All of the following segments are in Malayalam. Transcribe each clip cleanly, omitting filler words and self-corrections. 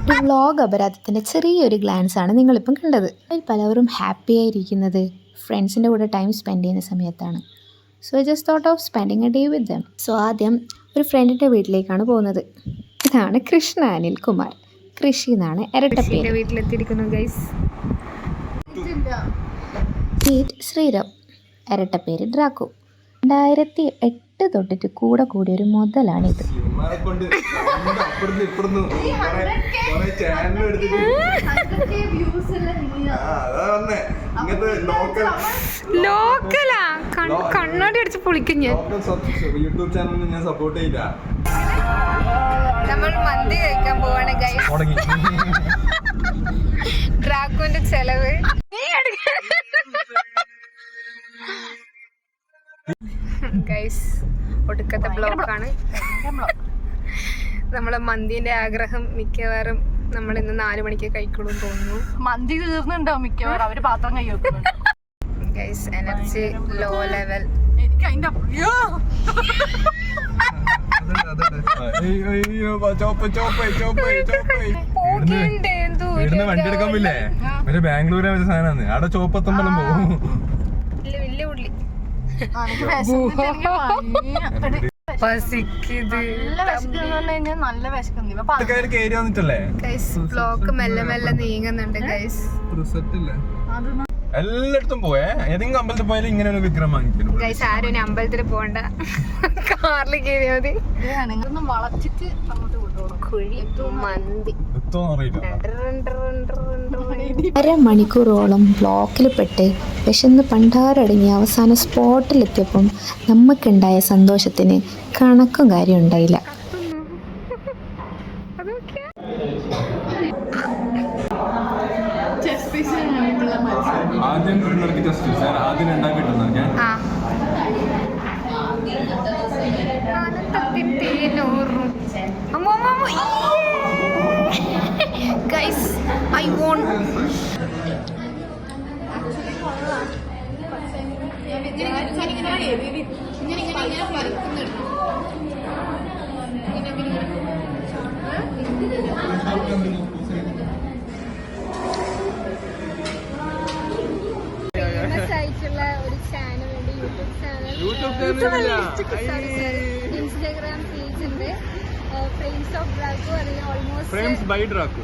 ഒരു വ്ളോഗ് അപരാധത്തിൻ്റെ ചെറിയൊരു ഗ്ലാൻസ് ആണ് നിങ്ങളിപ്പം കണ്ടത്. അതിൽ പലവരും ഹാപ്പി ആയിരിക്കുന്നത് ഫ്രണ്ട്സിൻ്റെ കൂടെ ടൈം സ്പെൻഡ് ചെയ്യുന്ന സമയത്താണ്. So I just thought of spending A day with dum. So ആദ്യം ഒരു ഫ്രണ്ടിൻ്റെ വീട്ടിലേക്കാണ് പോകുന്നത്. ഇതാണ് കൃഷ്ണ അനിൽ കുമാർ. കൃഷി എന്നാണ് ഇരട്ടപ്പേര്. വീട്ടിലെത്തിയിരിക്കുന്നു ഗൈസ്. ശ്രീറാം, ഇരട്ടപ്പേര് ഡ്രാക്കോ. 2008 തൊട്ടിട്ട് കൂടെ കൂടിയ ഒരു മുതലാണിത്. കണ്ണാടി അടിച്ച് പൊളിക്കും ഞാൻ. യൂട്യൂബ് ചാനലിന് ഞാൻ സപ്പോർട്ട് ചെയ്യില്ല. നമ്മൾ മന്തി കഴിക്കാൻ പോവാണ് ഗൈസ്. ഡ്രാക്കോന്റെ ചെലവ് ഗൈസ്. ഒടുക്കത്തെ ബ്ലോക്കാണ്. നമ്മളെ മന്തിന്റെ ആഗ്രഹം മിക്കവാറും നമ്മൾ ഇന്ന് 4 മണിക്ക് കഴിക്കുള്ളൂ തോന്നുന്നു. മന്തി തീർന്നുണ്ടാവും മിക്കവാറും. അവര് പാത്രം കൈ വെക്കുന്നുണ്ട് ഗൈസ്. Energy low level. എനിക്ക് അതിന്റെ വണ്ടി എടുക്കാൻ പോയില്ലേ? മറ്റേ ബാംഗ്ലൂരെ മറ്റേ സാധനമാണ്. അവിടെ ചോപ്പത്തുമ്പോഴും പോകും. വലിയ ഉള്ളി കേറി വന്നിട്ടല്ലേ ബ്ലോക്ക് മെല്ലെ മെല്ലെ നീങ്ങുന്നുണ്ട് ഗൈസ്. എല്ലായിടത്തും പോയേ. ഏതെങ്കിലും അമ്പലത്തിൽ പോയാലും ഇങ്ങനെ ഒരു വിഗ്രഹം വാങ്ങിക്കണം ഗൈസ്. ആരും അമ്പലത്തിൽ പോകണ്ട, കാറിൽ കയറിയാൽ മതി. വളച്ചിട്ട് അങ്ങോട്ട് കൊണ്ടുപോകണം. കുഴി മന്തി. അറിയില്ല. അരമണിക്കൂറോളം ബ്ലോക്കിൽ പെട്ട് വിശന്ന് പണ്ടാരടങ്ങി അവസാന സ്പോട്ടിലെത്തിയപ്പം നമുക്കുണ്ടായ സന്തോഷത്തിന് കണക്കും കാര്യം ഉണ്ടായില്ല. ആദ്യം ആദ്യം ഉണ്ടാക്കിയിട്ടുണ്ടോ ഞാൻ? Guys, I won. Instagram page ഉണ്ട്. ഫ്രെയിംസ് ഓഫ് ഡ്രാക്കോ അല്ലെങ്കിൽ ഓൾമോസ്റ്റ് ഫ്രെയിംസ് ബൈ ഡ്രാക്കോ.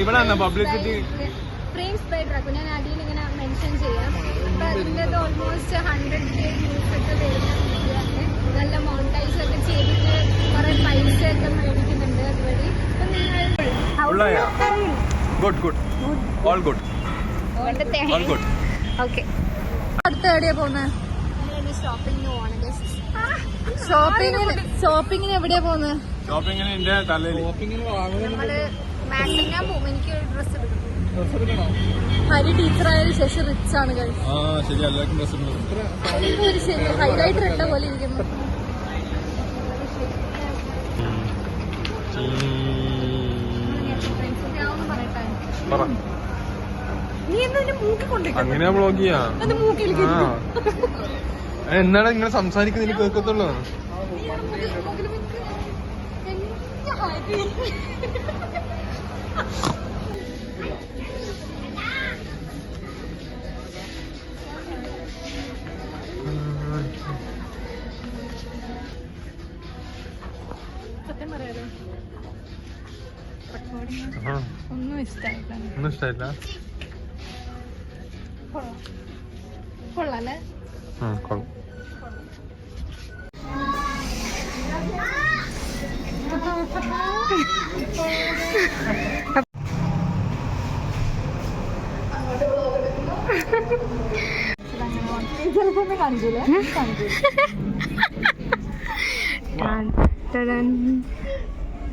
ഇവിടെ പബ്ലിസിറ്റി ഫ്രെയിംസ് ബൈ ഡ്രാക്കോ ഞാൻ അടിയിൽ ഇങ്ങനെ മെൻഷൻ ചെയ്യാം. അപ്പം അതിൻ്റെ ഓൾമോസ്റ്റ് 100K വ്യൂസ് ഒക്കെ വരുന്ന വീഡിയോ ആണ്. നല്ല മോണിറ്റൈസ് ഒക്കെ ചെയ്തിട്ട് കുറേ പൈസ ഒക്കെ മേടിക്കുന്നുണ്ട് അതുവഴി. അപ്പം നിങ്ങൾ good good all good all good. Okay, അടുത്ത എവിടെയാ പോകുന്നത്? ഷോപ്പിങ്ങിന് പോവാണ്. ഷോപ്പിങ്ങിന് എവിടെയാ പോകുന്നത്? ഷോപ്പിങ്ങിന് എന്റെ തലയിൽ നമ്മള് മാക്സിമം പോകും. എനിക്ക് ഒരു ഡ്രസ്സ് എടുക്കണം. ഹരി ടീച്ചറായതിനു ശേഷം റിച്ച് ആണ് കഴിച്ചത്. ശരി, എല്ലാവർക്കും ഡ്രസ് ഒരു ശരി ഹൈലൈറ്റർ ഇട്ട പോലെ ഇരിക്കുന്നു. നീ എന്താ മൂക്കി കൊണ്ടേ? അങ്ങനെയാ ബ്ലോഗ് ചെയ്യാ. അത് മൂക്കിലേക്ക് എന്നാണ് ഇങ്ങനെ സംസാരിക്കുന്നത് കേൾക്കത്തുള്ളൂ. ഒന്നും ഇഷ്ടമായില്ല. ഒന്നും ഇഷ്ടമായില്ല. കൊള്ളാല്ലേ? കൊള്ളാം.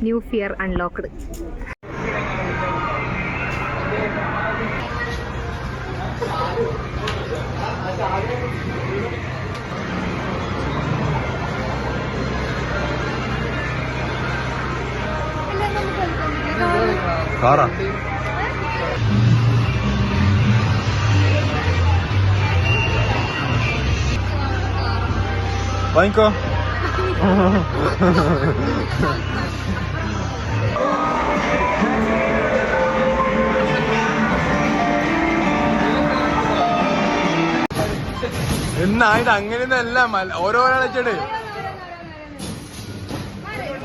New fear unlocked. കാറാ വാങ്ങിക്കോ. എന്നായിട്ട് അങ്ങനെയൊന്നല്ല ഓരോരാൾ വെച്ചിട്ട്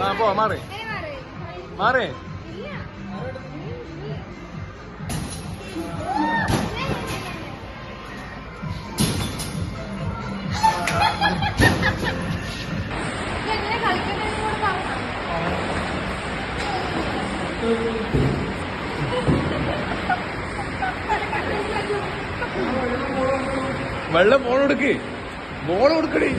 ആ പോ മാറി മാറി വെള്ളം ബോൾ കൊടുക്ക് ബോൾ കൊടുക്കണേ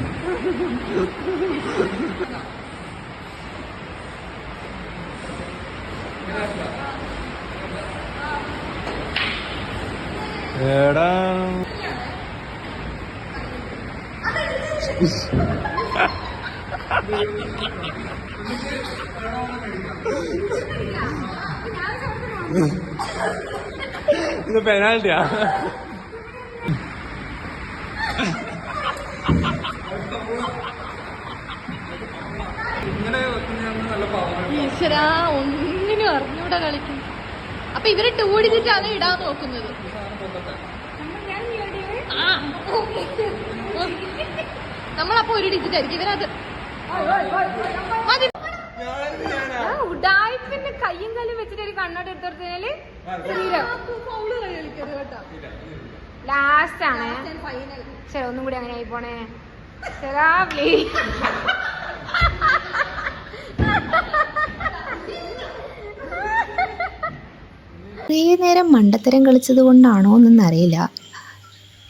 എടാ ഇത് പെനാൽറ്റിയാ ഈശ്വരാ ഒന്നിനും അറിഞ്ഞൂടെ കളിക്കും. അപ്പൊ ഇവര് ടൂടിച്ചിട്ടാണ് ഇടാൻ നോക്കുന്നത്. നമ്മളപ്പോ ഒരു ഡിജിറ്റ് ആയിരിക്കും ഇവരത്. ഉഡായിപ്പിന്റെ കയ്യും കാലും വെച്ചിട്ട് ഒരു കണ്ണോട്ട് എടുത്തോർത്തിനാല് ലാസ്റ്റ് ആണ്. ശരി ഒന്നും കൂടി അങ്ങനെ ആയി പോണേ. കുറേ നേരം മണ്ടത്തരം കളിച്ചത് കൊണ്ടാണോ എന്നറിയില്ല,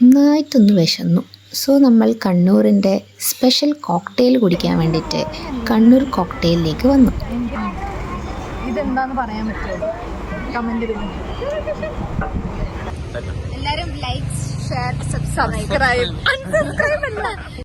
നന്നായിട്ടൊന്ന് വിശന്നു. സോ നമ്മൾ കണ്ണൂരിൻ്റെ സ്പെഷ്യൽ കോക്ടെയിൽ കുടിക്കാൻ വേണ്ടിയിട്ട് കണ്ണൂർ കോക്ടെയിലിലേക്ക് വന്നു. ഇതെന്താന്ന് പറയാൻ പറ്റുമോ? കമന്റ് എല്ലാരും ലൈക്ക് ഷെയർ സബ്സ്ക്രൈബ് അൺസബ്സ്ക്രൈബ് അല്ല